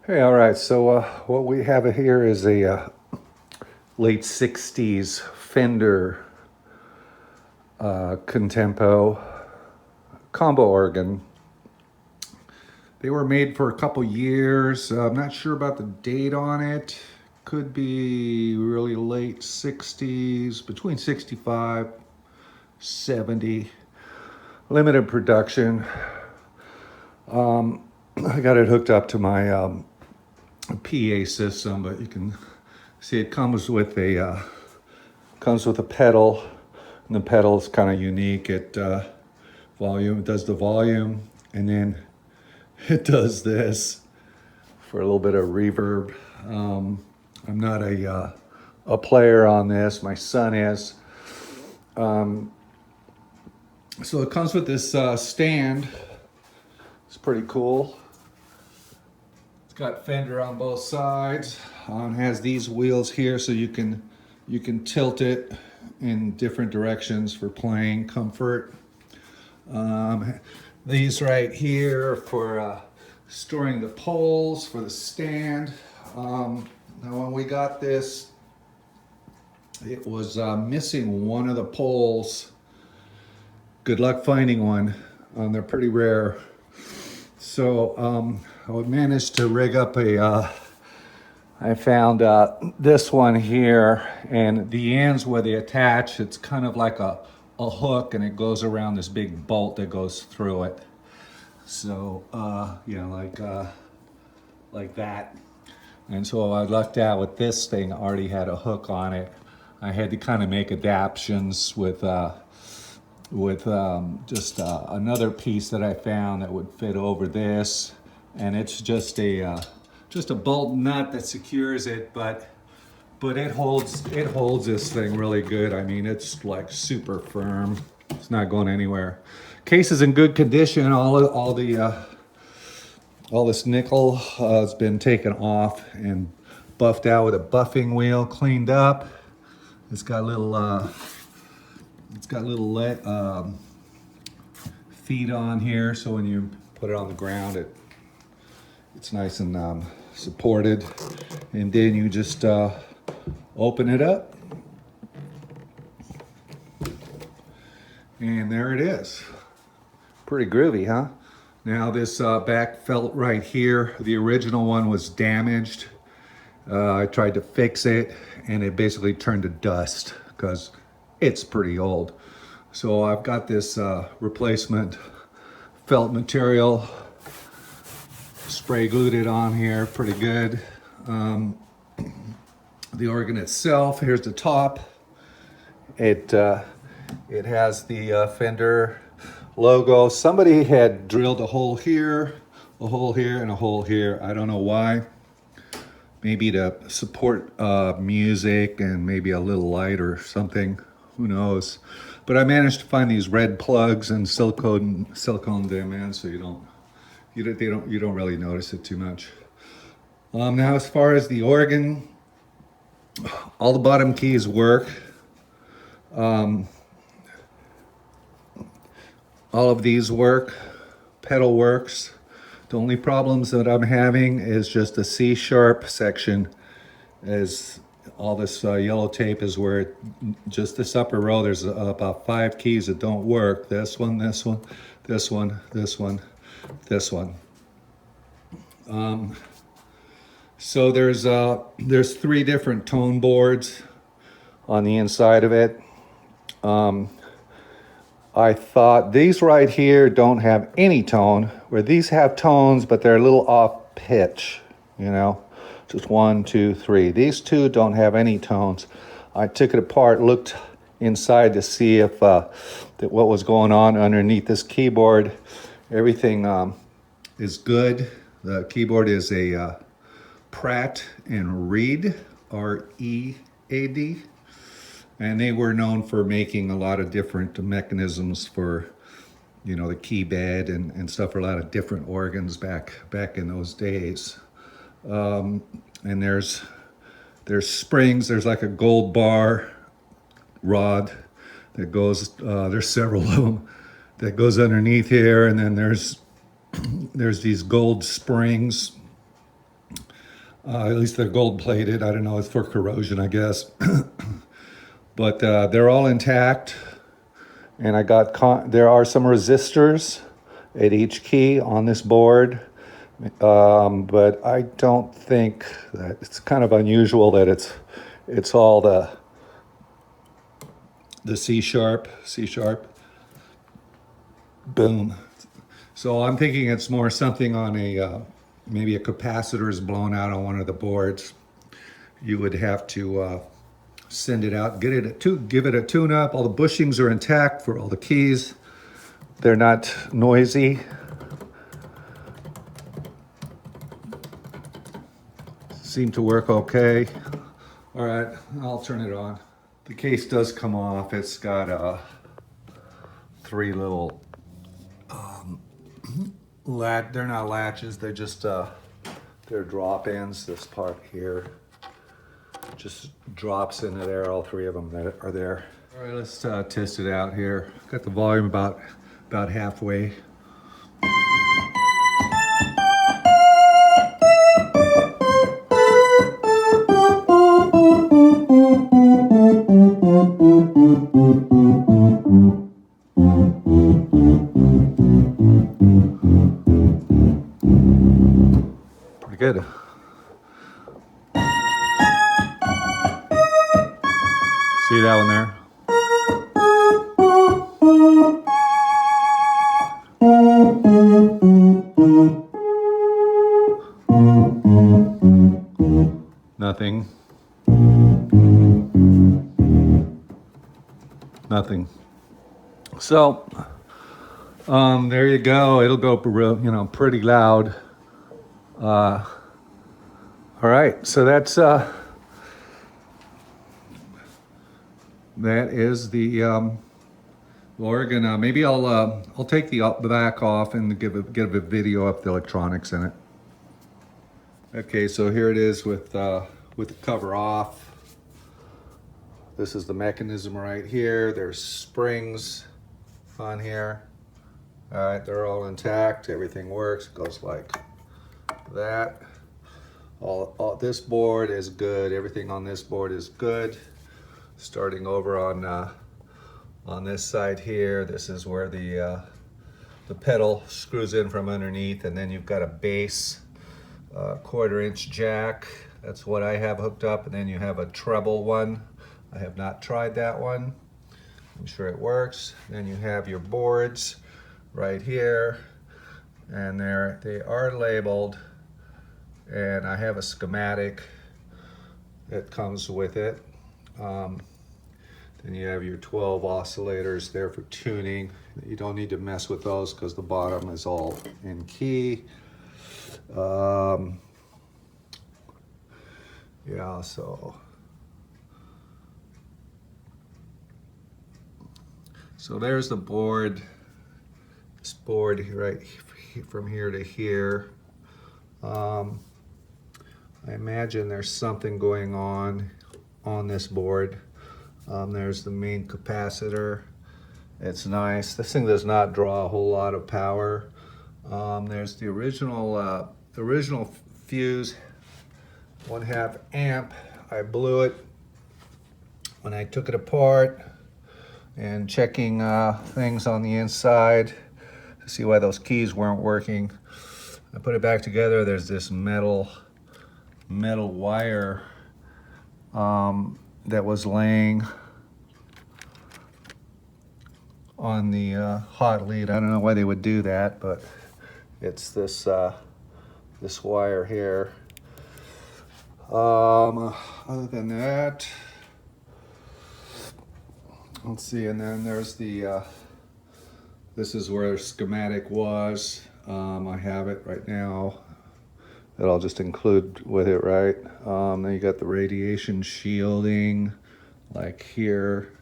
Hey, all right. So what we have here is a late '60s Fender Contempo combo organ. They were made for a couple years. I'm not sure about the date on it. Could be really late '60s, between '65, '70. Limited production. I got it hooked up to my PA system, but you can see it comes with a pedal, and the pedal is kind of unique. It does the volume, and then it does this for a little bit of reverb. I'm not a player on this. My son is. So it comes with this stand. It's pretty cool. It's got Fender on both sides. It has these wheels here, so you can tilt it in different directions for playing comfort. These right here for storing the poles for the stand. Now when we got this, it was missing one of the poles. Good luck finding one. They're pretty rare. So I managed to rig up I found this one here, and the ends where they attach, it's kind of like a hook, and it goes around this big bolt that goes through it. So, like that. And so I lucked out with this thing, already had a hook on it. I had to kind of make adaptations with just another piece that I found that would fit over this, and it's just a bolt nut that secures it, but it holds this thing really good. I mean, it's like super firm. It's not going anywhere. Case is in good condition. All this nickel has been taken off and buffed out with a buffing wheel, cleaned up. It's got little feet on here, so when you put it on the ground, it's nice and supported. And then you just open it up, and there it is. Pretty groovy, huh? Now this back felt right here, the original one was damaged. I tried to fix it, and it basically turned to dust because it's pretty old. So I've got this replacement felt material, spray glued it on here, pretty good. The organ itself, here's the top. It has the Fender logo. Somebody had drilled a hole here, and a hole here. I don't know why. Maybe to support music and maybe a little light or something. Who knows? But I managed to find these red plugs and silicone them in, so you don't really notice it too much. Now, as far as the organ, all the bottom keys work. All of these work. Pedal works. The only problems that I'm having is just the C sharp section. As all this yellow tape is where just this upper row, there's about 5 keys that don't work. This one, this one, this one, this one, this one. So there's 3 different tone boards on the inside of it. I thought these right here don't have any tone, where these have tones, but they're a little off pitch, just 1, 2, 3. These 2 don't have any tones. I took it apart, looked inside to see if what was going on underneath this keyboard. Everything is good. The keyboard is a Pratt and Reed, R-E-A-D. And they were known for making a lot of different mechanisms for, the key bed and stuff for a lot of different organs back in those days. And there's springs. There's like a gold bar rod that goes. There's several of them that goes underneath here, and then there's these gold springs At least they're gold plated. I don't know, it's for corrosion, I guess. But they're all intact. And I got, there are some resistors at each key on this board. But I don't think that, it's kind of unusual that it's all the C sharp, boom. So I'm thinking it's more something on a, maybe a capacitor is blown out on one of the boards. You would have to send it out, give it a tune up. All the bushings are intact for all the keys. They're not noisy. Seem to work okay. All right, I'll turn it on. The case does come off. It's got 3 little they're not latches, they're just they're drop-ins. This part here just drops into there, all 3 of them that are there. All right, let's test it out here. Got the volume about halfway. Pretty good. See that one there? Nothing. Nothing. So, there you go. It'll go, pretty loud. All right. So that is the Oregon. Maybe I'll take the back off and give a video of the electronics in it. Okay, so here it is with the cover off. This is the mechanism right here. There's springs on here. All right, they're all intact. Everything works. It goes like that. All this board is good. Everything on this board is good. Starting over on this side here, this is where the pedal screws in from underneath, and then you've got a bass 1/4-inch jack. That's what I have hooked up, and then you have a treble one. I have not tried that one. I'm sure it works. Then you have your boards right here, and they are labeled, and I have a schematic that comes with it. Then you have your 12 oscillators there for tuning. You don't need to mess with those because the bottom is all in key. Yeah, so there's the board. This board right from here to here. I imagine there's something going on this board. There's the main capacitor. It's nice. This thing does not draw a whole lot of power. There's the original fuse, 1/2 amp. I blew it when I took it apart and checking things on the inside to see why those keys weren't working. I put it back together. There's this metal wire that was laying on the hot lead. I don't know why they would do that, but it's this wire here. Other than that, let's see, and then there's the this is where schematic was. I have it right now that I'll just include with it, right? Then you got the radiation shielding, like here.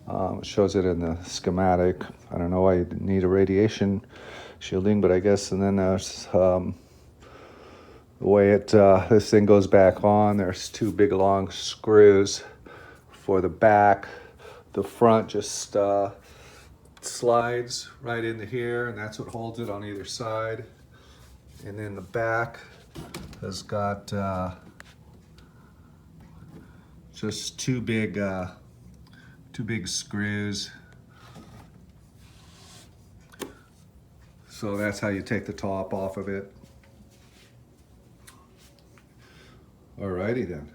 It shows it in the schematic. I don't know why you need a radiation shielding, but I guess, and then there's the way this thing goes back on. There's 2 big long screws for the back. The front just slides right into here, and that's what holds it on either side. And then the back has got just two big screws. So that's how you take the top off of it. Alrighty then.